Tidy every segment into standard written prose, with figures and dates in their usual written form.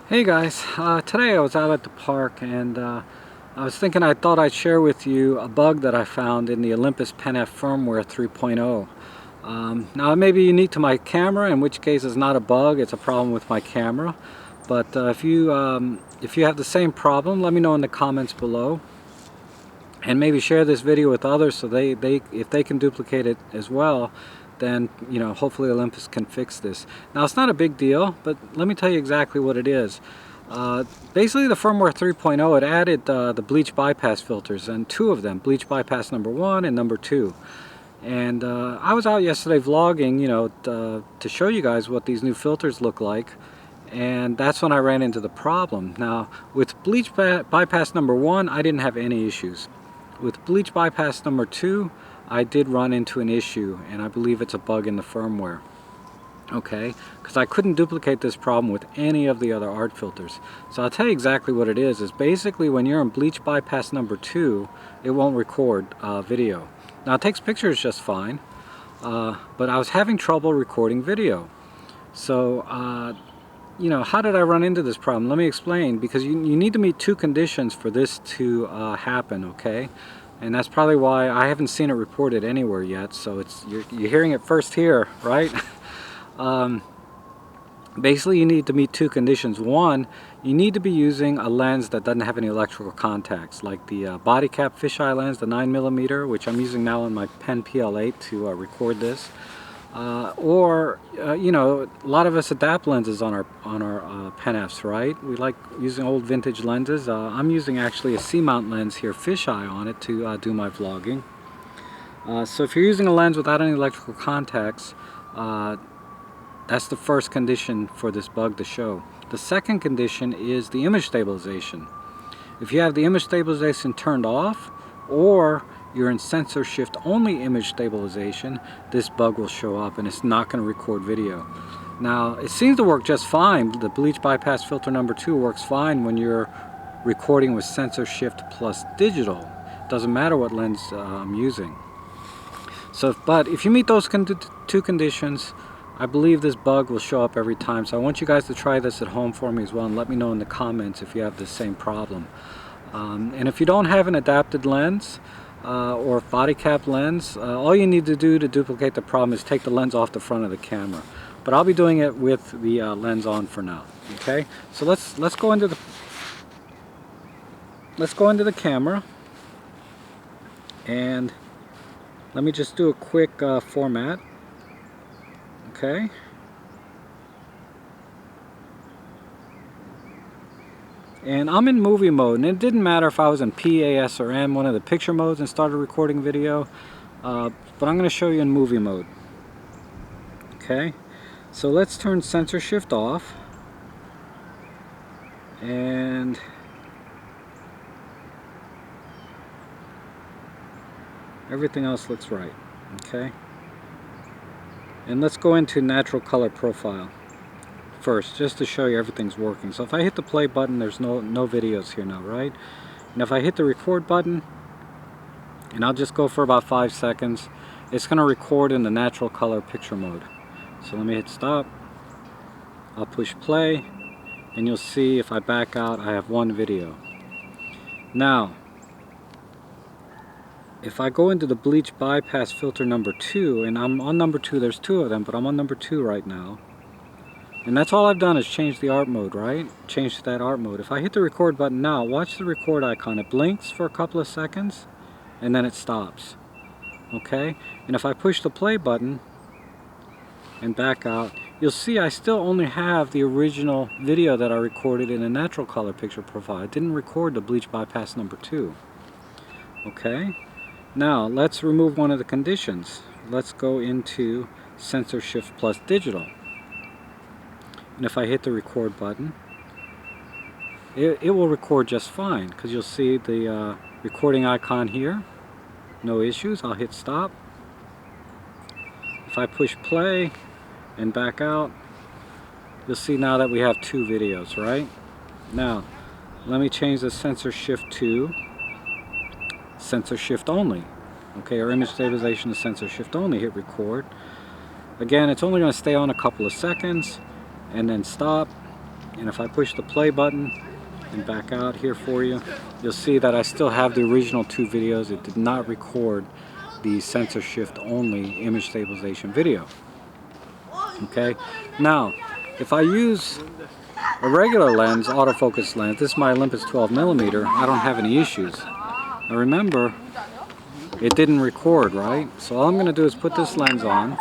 Hey guys, today I was out at the park and I was thinking I thought I'd share with you a bug that I found in the Olympus Pen F firmware 3.0. Now it may be unique to my camera, in which case it's not a bug, it's a problem with my camera. But if you have the same problem, let me know in the comments below. And maybe share this video with others so if they can duplicate it as well, then hopefully Olympus can fix this. Now it's not a big deal, but let me tell you exactly what it is. Basically the firmware 3.0, it added the bleach bypass filters, and two of them, bleach bypass number 1 and number 2. And I was out yesterday vlogging, to show you guys what these new filters look like, and that's when I ran into the problem. Now with bleach bypass number 1, I didn't have any issues. With bleach bypass number 2, I did run into an issue, and I believe it's a bug in the firmware. Okay, because I couldn't duplicate this problem with any of the other art filters. So I'll tell you exactly what it is. Is basically when you're in bleach bypass number 2, it won't record video. Now it takes pictures just fine, but I was having trouble recording video. So how did I run into this problem? Let me explain, because you need to meet two conditions for this to happen, okay? And that's probably why I haven't seen it reported anywhere yet, so you're hearing it first here, right? Basically you need to meet two conditions. One, you need to be using a lens that doesn't have any electrical contacts, like the body cap fisheye lens, the 9mm, which I'm using now on my Pen PL8 to record this. A lot of us adapt lenses on our Pen Fs, right? We like using old vintage lenses. I'm using actually a C-mount lens here, fisheye on it, to do my vlogging. So if you're using a lens without any electrical contacts, that's the first condition for this bug to show. The second condition is the image stabilization. If you have the image stabilization turned off, or you're in sensor shift only image stabilization, this bug will show up and it's not going to record video. Now it seems to work just fine. The bleach bypass filter number 2 works fine when you're recording with sensor shift plus digital. It doesn't matter what lens I'm using. But if you meet those two conditions, I believe this bug will show up every time. So I want you guys to try this at home for me as well, and let me know in the comments if you have the same problem. And if you don't have an adapted lens, or body cap lens, all you need to do to duplicate the problem is take the lens off the front of the camera. But I'll be doing it with the lens on for now. Okay, so let's go into the camera, and let me just do a quick format. Okay. And I'm in movie mode, and it didn't matter if I was in P, A, S, or M, one of the picture modes, and started recording video, but I'm going to show you in movie mode. Okay, so let's turn sensor shift off, and everything else looks right. Okay, and let's go into natural color profile first, just to show you everything's working. So if I hit the play button, there's no videos here now, right? And if I hit the record button, and I'll just go for about 5 seconds, it's going to record in the natural color picture mode. So let me hit stop. I'll push play, and you'll see if I back out, I have one video. Now, if I go into the bleach bypass filter number 2, and I'm on number 2, there's two of them, but I'm on number 2 right now. And that's all I've done is change the art mode, right? Change to that art mode. If I hit the record button now, watch the record icon. It blinks for a couple of seconds, and then it stops. Okay? And if I push the play button and back out, you'll see I still only have the original video that I recorded in a natural color picture profile. I didn't record the bleach bypass number 2. Okay? Now, let's remove one of the conditions. Let's go into sensor shift plus digital. And if I hit the record button, it will record just fine, because you'll see the recording icon here. No issues. I'll hit stop. If I push play and back out, you'll see now that we have two videos, right? Now, let me change the sensor shift to sensor shift only. Okay, or image stabilization to sensor shift only. Hit record. Again, it's only going to stay on a couple of seconds, and then stop. And if I push the play button and back out here for you, you'll see that I still have the original 2 videos. It did not record the sensor shift only image stabilization video. Okay, now if I use a regular lens, autofocus lens, this is my Olympus 12mm, I don't have any issues. Now remember, it didn't record, right? So all I'm going to do is put this lens on.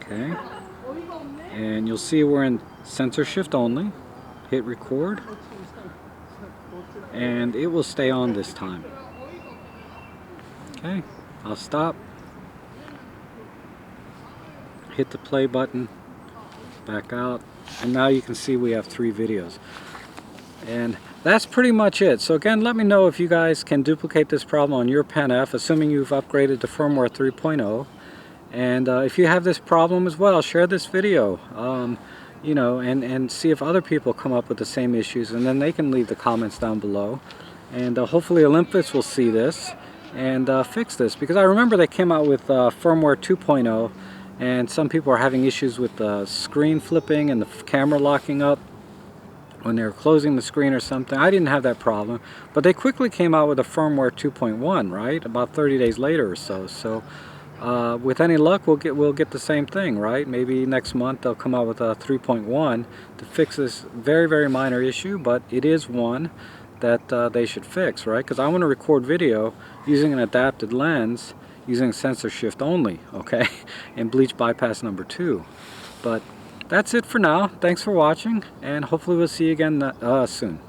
Okay, and you'll see we're in sensor shift only. Hit record, and it will stay on this time. Okay, I'll stop, hit the play button, back out, and now you can see we have 3 videos. And that's pretty much it. So again, let me know if you guys can duplicate this problem on your Pen F, assuming you've upgraded to firmware 3.0. And if you have this problem as well, share this video, you know, and see if other people come up with the same issues, and then they can leave the comments down below. And hopefully Olympus will see this and fix this, because I remember they came out with firmware 2.0, and some people are having issues with the screen flipping and the camera locking up when they were closing the screen or something. I didn't have that problem, but they quickly came out with a firmware 2.1, right, about 30 days later or so. So with any luck, we'll get the same thing, right? Maybe next month they'll come out with a 3.1 to fix this very, very minor issue, but it is one that they should fix, right? Because I want to record video using an adapted lens, using sensor shift only, okay, and bleach bypass number 2. But that's it for now. Thanks for watching, and hopefully we'll see you again soon.